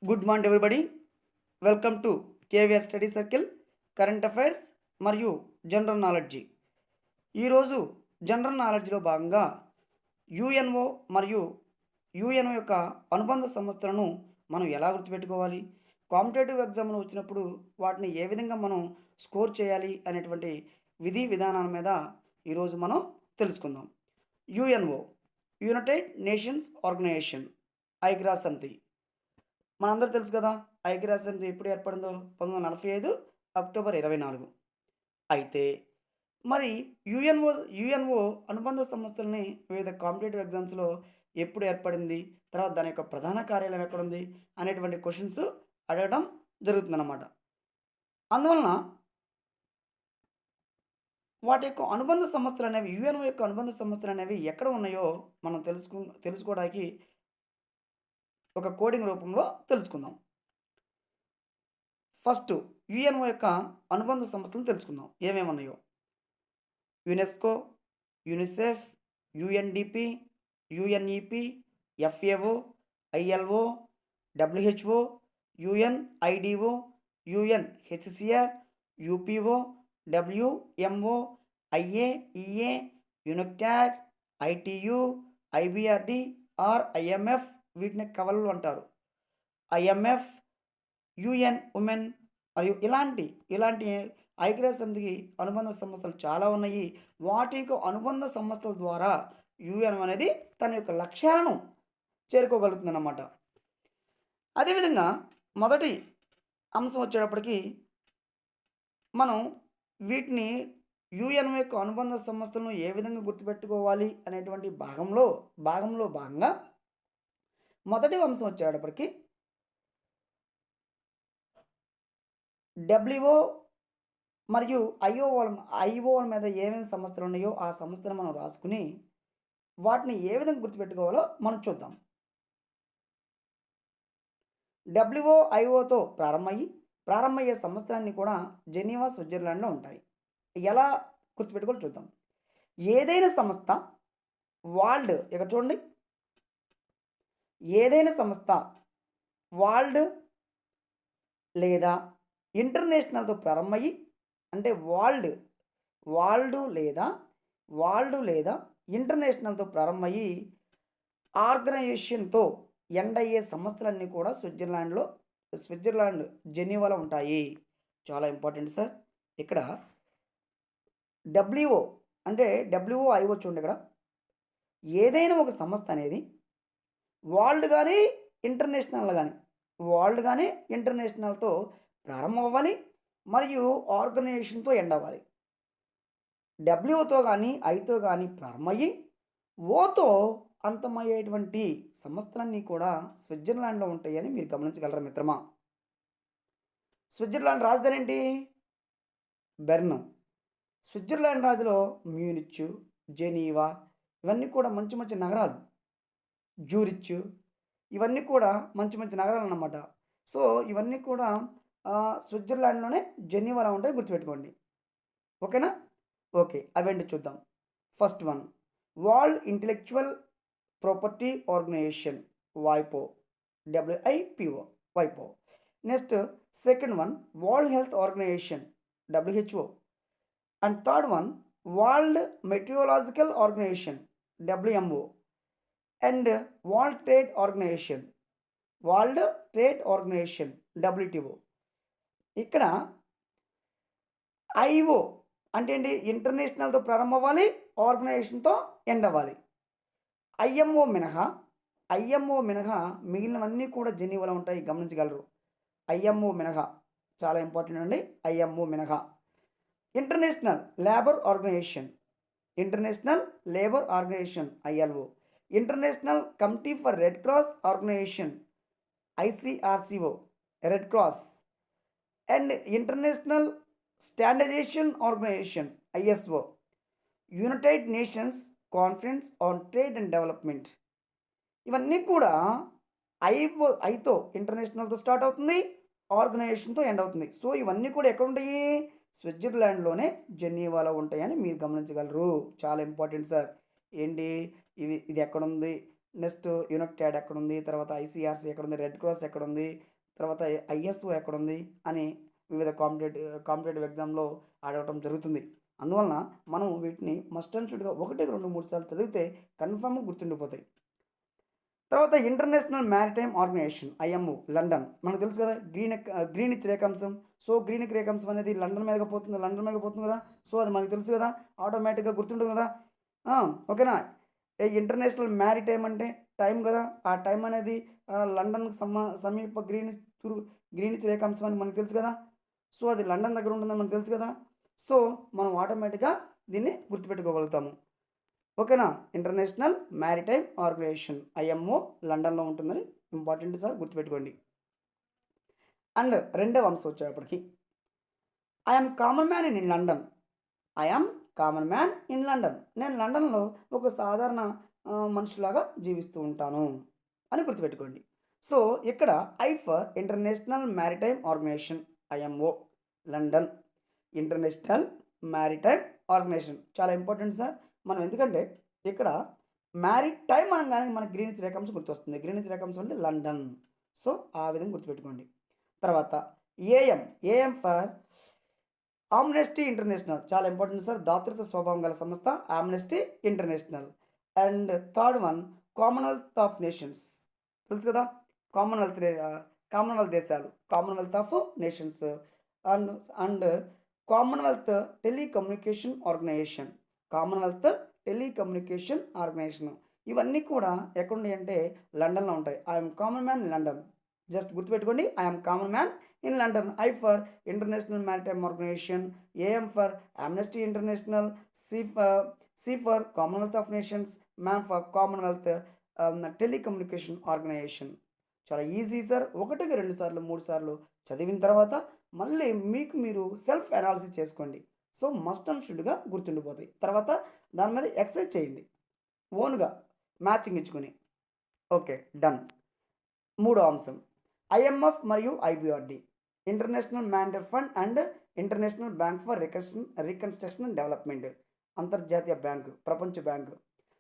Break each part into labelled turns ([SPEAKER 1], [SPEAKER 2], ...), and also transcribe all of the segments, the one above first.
[SPEAKER 1] Good morning everybody. Welcome to KVR study circle current affairs మరియు general knowledge. ఈరోజు general నాలెడ్జ్లో భాగంగా UNO మరియు UNO యొక్క అనుబంధ సంస్థలను మనం ఎలా గుర్తుపెట్టుకోవాలి, కాంపిటేటివ్ ఎగ్జామ్లో వచ్చినప్పుడు వాటిని ఏ విధంగా మనం స్కోర్ చేయాలి అనేటువంటి విధి విధానాల మీద ఈరోజు మనం తెలుసుకుందాం. యుఎన్ఓ, యునైటెడ్ నేషన్స్ ఆర్గనైజేషన్, ఐక్యరాజ్య సమితి. మనందరూ తెలుసు కదా, ఐక్యరాజ్య సమితి ఎప్పుడు ఏర్పడిందో 1945 అక్టోబర్ 24. అయితే మరి యుఎన్ఓ యుఎన్ఓ అనుబంధ సంస్థలని వివిధ కాంపిటేటివ్ ఎగ్జామ్స్లో ఎప్పుడు ఏర్పడింది, తర్వాత దాని యొక్క ప్రధాన కార్యాలయం ఎక్కడుంది అనేటువంటి క్వశ్చన్స్ అడగడం జరుగుతుందన్నమాట. అందువలన వాటి యొక్క అనుబంధ సంస్థలు అనేవి, యుఎన్ఓ యొక్క అనుబంధ సంస్థలు అనేవి ఎక్కడ ఉన్నాయో మనం తెలుసుకోవడానికి ఒక కోడింగ్ రూపంలో తెలుసుకుందాం. ఫస్ట్ యుఎన్ఓ యొక్క అనుబంధ సంస్థలను తెలుసుకుందాం ఏమేమి ఉన్నాయో. UNESCO, UNICEF, UNDP, UNEP, FAO, ILO, WHO, UNIDO, UNHCR, UPO, WMO, IAEA, UNCTAD, ITU, IBRD or IMF, వీటిని కవలలు అంటారు. ఐఎంఎఫ్, యుఎన్ ఉమెన్ మరియు ఇలాంటి ఐక్యరాజ్య సమితికి అనుబంధ సంస్థలు చాలా ఉన్నాయి. వాటి యొక్క అనుబంధ సంస్థల ద్వారా యుఎన్ అనేది తన యొక్క లక్ష్యాలను చేరుకోగలుగుతుందన్నమాట. అదేవిధంగా మొదటి అంశం వచ్చేటప్పటికి మనం వీటిని యుఎన్ యొక్క అనుబంధ సంస్థలను ఏ విధంగా గుర్తుపెట్టుకోవాలి అనేటువంటి భాగంలో భాగంగా మొదటి అంశం వచ్చేటప్పటికి డబ్ల్యూఓ మరియు ఐఓల మీద ఏమేమి సంస్థలు ఉన్నాయో ఆ సంస్థలు మనం రాసుకుని వాటిని ఏ విధంగా గుర్తుపెట్టుకోవాలో మనం చూద్దాం. డబ్ల్యూఓ ఐఓతో ప్రారంభమయ్యే సంస్థలన్నీ కూడా జెనీవా, స్విట్జర్లాండ్లో ఉంటాయి. ఎలా గుర్తుపెట్టుకోవాలో చూద్దాం. ఏదైనా సంస్థ ఇక్కడ చూడండి, ఏదైనా సంస్థ వరల్డ్ లేదా ఇంటర్నేషనల్తో ప్రారంభమయ్యి, అంటే వరల్డ్ లేదా ఇంటర్నేషనల్తో ప్రారంభమయ్యి ఆర్గనైజేషన్తో ఎండ్ అయ్యే సంస్థలన్నీ కూడా స్విట్జర్లాండ్ జెనీవాలో ఉంటాయి. చాలా ఇంపార్టెంట్ సార్. ఇక్కడ డబ్ల్యూఓ అంటే డబ్ల్యూఓఐఓ చూడండి. ఇక్కడ ఏదైనా ఒక సంస్థ అనేది వరల్డ్ కానీ ఇంటర్నేషనల్తో ప్రారంభం అవ్వాలి మరియు ఆర్గనైజేషన్తో ఎండ్ అవ్వాలి. డబ్ల్యూతో కానీ ఐతో కానీ ప్రారంభమయ్యి ఓతో అంతమయ్యేటువంటి సంస్థలన్నీ కూడా స్విట్జర్లాండ్లో ఉంటాయని మీరు గమనించగలరా మిత్రమా? స్విట్జర్లాండ్ రాజధాని ఏంటి? బెర్న్. స్విట్జర్లాండ్ రాజులో మ్యూనిచ్, జెనీవా ఇవన్నీ కూడా మంచి మంచి నగరాలు. జూరిచ్ ఇవన్నీ కూడా మంచి మంచి నగరాలు అన్నమాట. సో ఇవన్నీ కూడా స్విట్జర్లాండ్లోనే జెనీవాలో ఉంటాయి, గుర్తుపెట్టుకోండి. ఓకేనా? ఓకే, అవేంటి చూద్దాం. First one, world intellectual property organisation, వైపో, వైపో. Next second one, world health organisation, WHO. And third one, world meteorological organisation, WMO. And world trade organisation, WTO. ఇక్కడ ఐఓ అంటే ఏంటి? ఇంటర్నేషనల్తో ప్రారంభం అవ్వాలి, ఆర్గనైజేషన్తో ఎండ్ అవ్వాలి. ఐఎంఓ మినహా మిగిలినవన్నీ కూడా జెనీవాలో ఉంటాయి, గమనించగలరు. ఐఎంఓ మినహా చాలా ఇంపార్టెంట్ అండి. ఐఎంఓ మినహా. International Labour Organisation ILO. International Committee for Red Cross Organisation, ICRCO, Red Cross. And International Standardisation Organisation, ISO. United Nations Conference on Trade and Development. ఇవన్నీ కూడా ఐతో ఇంటర్నేషనల్తో స్టార్ట్ అవుతుంది, ఆర్గనైజేషన్తో ఎండ్ అవుతుంది. సో ఇవన్నీ కూడా ఎక్కడ ఉంటాయి? స్విట్జర్లాండ్లోనే జెనీవాలో ఉంటాయని మీరు గమనించగలరు. చాలా ఇంపార్టెంట్ సార్. ఏంటి ఇది ఎక్కడుంది, నెక్స్ట్ యునెక్టెడ్ ఎక్కడుంది, తర్వాత ఐసీఆర్సీ ఎక్కడుంది, రెడ్ క్రాస్ ఎక్కడుంది, తర్వాత ఐఎస్ఓ ఎక్కడుంది అని వివిధ కాంపిటేటివ్ ఎగ్జామ్లో అడగటం జరుగుతుంది. అందువలన మనం వీటిని మస్ట్ అండ్ షుడ్గా 1, 2, 3 సార్లు చదివితే కన్ఫామ్గా గుర్తుండిపోతాయి. తర్వాత international maritime organisation IMO London, మనకు తెలుసు కదా, గ్రీనిచ్ రేఖాంశం. సో గ్రీనిచ్ రేఖాంశం అనేది లండన్ మీదగా పోతుంది కదా. సో అది మనకు తెలుసు కదా, ఆటోమేటిక్గా గుర్తుంటుంది కదా. ఓకేనా. ఇంటర్నేషనల్ మ్యారిటైమ్ అంటే టైం కదా, ఆ టైం అనేది లండన్కి సమీప గ్రీనిచ్ రేఖాంశం అని మనకు తెలుసు కదా. సో అది లండన్ దగ్గర ఉంటుందని మనకు తెలుసు కదా. సో మనం ఆటోమేటిక్గా దీన్ని గుర్తుపెట్టుకోగలుగుతాము. ఓకేనా. ఇంటర్నేషనల్ మ్యారిటైమ్ ఆర్గనైజేషన్ ఐఎంఓ లండన్లో ఉంటుందని ఇంపార్టెంట్ సార్, గుర్తుపెట్టుకోండి. అండ్ రెండవ అంశం వచ్చేటప్పటికి I'm common man in London. I'm common man in London, నేను లండన్లో ఒక సాధారణ మనిషిలాగా జీవిస్తూ ఉంటాను అని గుర్తుపెట్టుకోండి. సో ఇక్కడ I for international maritime organisation IMO London, international maritime organisation చాలా ఇంపార్టెంట్ సార్. మనం ఎందుకంటే ఇక్కడ మ్యారిటైమ్ అనగానే మనకి గ్రీనిచ్ రేఖాంశం గుర్తొస్తుంది. గ్రీనిచ్ రేఖాంశం అంటే లండన్. సో ఆ విధంగా గుర్తుపెట్టుకోండి. తర్వాత ఏఎం ఫర్ ఆమ్నెస్టీ ఇంటర్నేషనల్, చాలా ఇంపార్టెంట్ సార్. దాతృత్వ స్వభావం గల సంస్థ Amnesty International. And third one Commonwealth of Nations, తెలుసు కదా, కామన్వెల్త్ దేశాలు, Commonwealth of Nations. And and Commonwealth Telecommunication Organisation, Commonwealth Telecommunication Organisation. ఇవన్నీ కూడా ఎక్కడున్నాయి అంటే లండన్లో ఉంటాయి. I'm common man in London, just గుర్తుపెట్టుకోండి, I'm common man in London. I for International Maritime Organization, AM for Amnesty International, C for Commonwealth of Nations, MAN for Commonwealth Telecommunication Organization. చాలా easy sir. 1, 2 సార్లు 3 సార్లు చదివిన తర్వాత మళ్ళీ మీకు మీరు self analysis చేసుకోండి. సో మస్ట్ అండ్ షుడ్గా గుర్తుండిపోతాయి. తర్వాత దాని మీద ఎక్సర్సైజ్ చేయండి ఓన్గా మ్యాచింగ్ ఇచ్చుకొని. Okay, done. మూడో అంశం ఐఎంఎఫ్ మరియు IBRD, International Monetary Fund and International Bank for Reconstruction and Development, అంతర్జాతీయ బ్యాంకు, ప్రపంచ బ్యాంకు.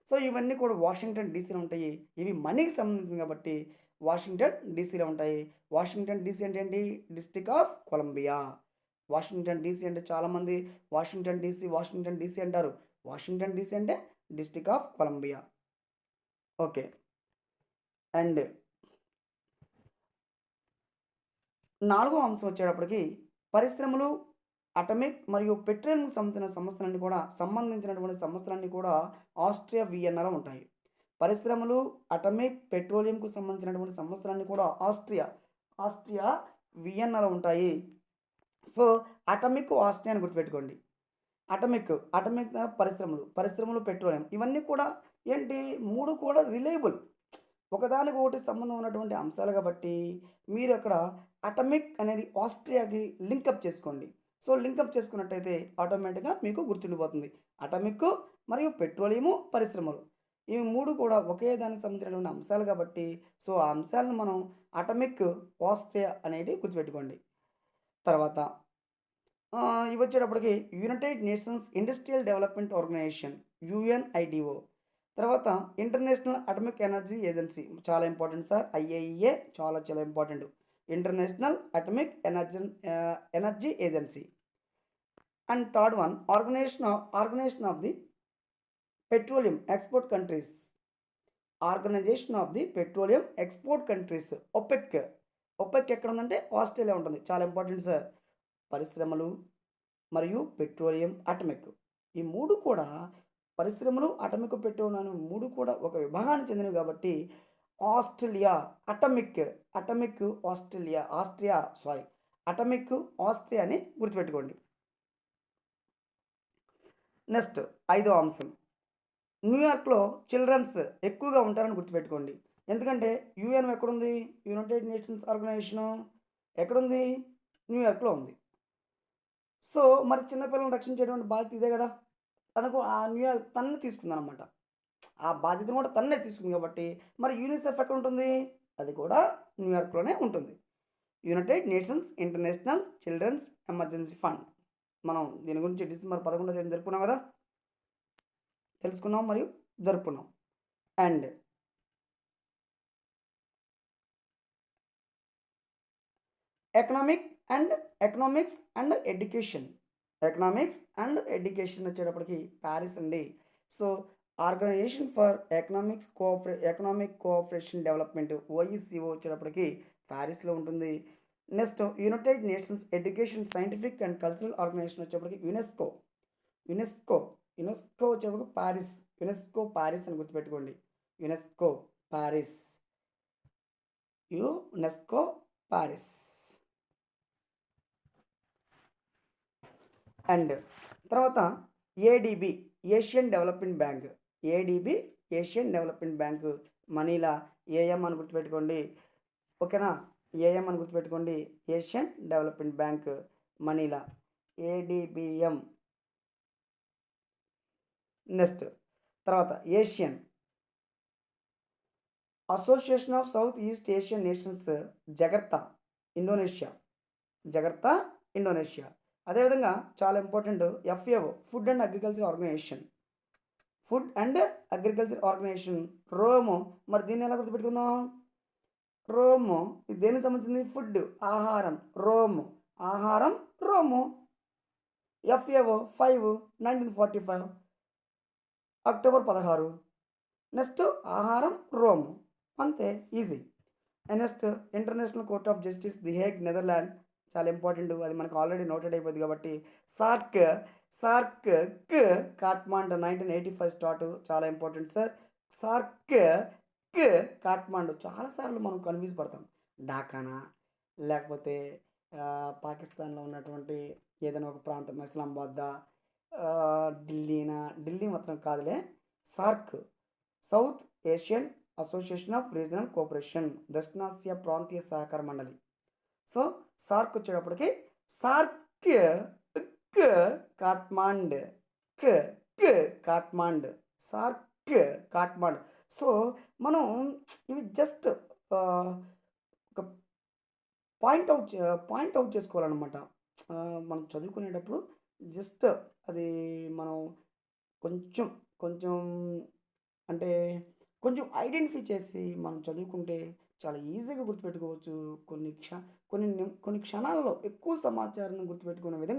[SPEAKER 1] సో ఇవన్నీ కూడా వాషింగ్టన్ డీసీలో ఉంటాయి. ఇవి మనీకి సంబంధించింది కాబట్టి వాషింగ్టన్ డీసీలో ఉంటాయి. వాషింగ్టన్ డీసీ అంటే ఏంటి, district of Columbia. Washington DC అంటే చాలామంది వాషింగ్టన్ డీసీ అంటారు. వాషింగ్టన్ డీసీ అంటే district of Columbia. Okay. And నాలుగో అంశం వచ్చేటప్పటికి పరిశ్రమలు, అటమిక్ మరియు పెట్రోలియంకు సంబంధించినటువంటి సంస్థలన్నీ కూడా ఆస్ట్రియా వియన్నాలో ఉంటాయి. పరిశ్రమలు, అటమిక్, పెట్రోలియంకు సంబంధించినటువంటి సంస్థలన్నీ కూడా ఆస్ట్రియా వియన్నాలో ఉంటాయి. సో అటమిక్ ఆస్ట్రియా అని గుర్తుపెట్టుకోండి. అటమిక్ పరిశ్రమలు, పెట్రోలియం, ఇవన్నీ కూడా ఏంటి, 3 కూడా రిలయబుల్, ఒకదానికి ఒకటి సంబంధం ఉన్నటువంటి అంశాలు కాబట్టి మీరు అక్కడ అటమిక్ అనేది ఆస్ట్రియాకి లింకప్ చేసుకోండి. సో లింకప్ చేసుకున్నట్టయితే ఆటోమేటిక్గా మీకు గుర్తుండిపోతుంది. అటమిక్ మరియు పెట్రోలియము, పరిశ్రమలు, ఇవి 3 కూడా ఒకే దానికి సంబంధించినటువంటి అంశాలు కాబట్టి సో ఆ అంశాలను మనం అటమిక్ ఆస్ట్రియా అనేది గుర్తుపెట్టుకోండి. తర్వాత ఇవి వచ్చేటప్పటికి United Nations industrial development organisation UNIDO. తర్వాత ఇంటర్నేషనల్ అటమిక్ ఎనర్జీ ఏజెన్సీ, చాలా ఇంపార్టెంట్ సార్. IAEA చాలా important. International atomic energy agency. And third one organisation of the petroleum export countries, organisation of the petroleum export countries, OPEC ఎక్కడ ఉందంటే Australia ఉంటుంది. చాలా important sir. పరిశ్రమలు మరియు petroleum, atomic, ఈ 3 కూడా పరిశ్రమలు, అటమిక్, పెట్రోలియం 3 కూడా ఒక విభాగానికి చెందినవి కాబట్టి ఆస్ట్రేలియా అటమిక్ ఆస్ట్రియా అని గుర్తుపెట్టుకోండి. నెక్స్ట్ 5వ అంశం న్యూయార్క్లో చిల్డ్రన్స్ ఎక్కువగా ఉంటారని గుర్తుపెట్టుకోండి. ఎందుకంటే UN ఎక్కడుంది, యునైటెడ్ నేషన్స్ ఆర్గనైజేషను ఎక్కడుంది, న్యూయార్క్లో ఉంది. సో మరి చిన్నపిల్లలను రక్షించేటువంటి బాధ్యత ఇదే కదా. తనకు ఆ న్యూయార్క్ తన్నే తీసుకుందనమాట. ఆ బాధ్యతను కూడా తన్నే తీసుకుంది కాబట్టి మరి యూనిసెఫ్ ఎక్కడ ఉంటుంది, అది కూడా న్యూయార్క్లోనే ఉంటుంది. United Nations international children's emergency fund. మనం దీని గురించి డిసెంబర్ 11వ తేదీన జరుపుకున్నాం కదా, తెలుసుకున్నాం మరియు జరుపుకున్నాం. And economic and economics and education. Economics and education వచ్చేటప్పటికి ప్యారిస్ అండి. So Organisation for Economic Cooperation Development OECD వచ్చేటప్పటికి ప్యారిస్లో ఉంటుంది. Next United Nations Education Scientific and Cultural Organisation వచ్చేటప్పటికి యునెస్కో. యునెస్కో యునెస్కో వచ్చేటప్పటికి ప్యారిస్. యునెస్కో ప్యారిస్ అని గుర్తుపెట్టుకోండి. UNESCO Paris. UNESCO Paris. And తర్వాత ADB Asian Development Bank. ADB Asian Development Bank Manila AM అని గుర్తుపెట్టుకోండి. ఓకేనా, ఏఎం అని గుర్తుపెట్టుకోండి. Asian Development Bank Manila ఏడిబిఎం. Next తర్వాత Asian association of south east Asian nations Jakarta Indonesia. Jakarta Indonesia. అదేవిధంగా చాలా important FAO food and agriculture organisation. Food and agriculture organisation Rome. మరి దీన్ని ఎలా గుర్తుపెట్టుకుందాం? రోమ్ ఇది దేనికి సంబంధించింది? ఫుడ్ ఆహారం. రోమ్ ఆహారం రోము. FAO 5 1945 October 16. నెక్స్ట్ ఆహారం రోమ్. అంతే, easy. Next international court of justice the Hague Netherland. చాలా ఇంపార్టెంట్, అది మనకు ఆల్రెడీ నోటెడ్ అయిపోయింది కాబట్టి. SAARC Kathmandu 1985 start. చాలా ఇంపార్టెంట్ సార్. సార్క్ కాట్మాండు చాలాసార్లు మనం కన్ఫ్యూజ్ పడతాం. ఢాకానా లేకపోతే పాకిస్తాన్లో ఉన్నటువంటి ఏదైనా ఒక ప్రాంతం, ఇస్లామాబాద్, ఢిల్లీ మాత్రం కాదులే. SAARC South Asian association of Regional Cooperation, దక్షిణాసియా ప్రాంతీయ సహకార మండలి. సో సార్క్ వచ్చేటప్పటికి సార్క్ కాట్మాండ్ కాట్మాండ్ సార్క్ కాట్మాండ్. సో మనం ఇవి జస్ట్ ఒక పాయింట్ అవుట్ చేసుకోవాలన్నమాట. మనం చదువుకునేటప్పుడు జస్ట్ అది మనం కొంచెం కొంచెం అంటే కొంచెం ఐడెంటిఫై చేసి మనం చదువుకుంటే చాలా ఈజీగా గుర్తుపెట్టుకోవచ్చు. కొన్ని క్షణాల్లో ఎక్కువ సమాచారాన్ని గుర్తుపెట్టుకునే విధంగా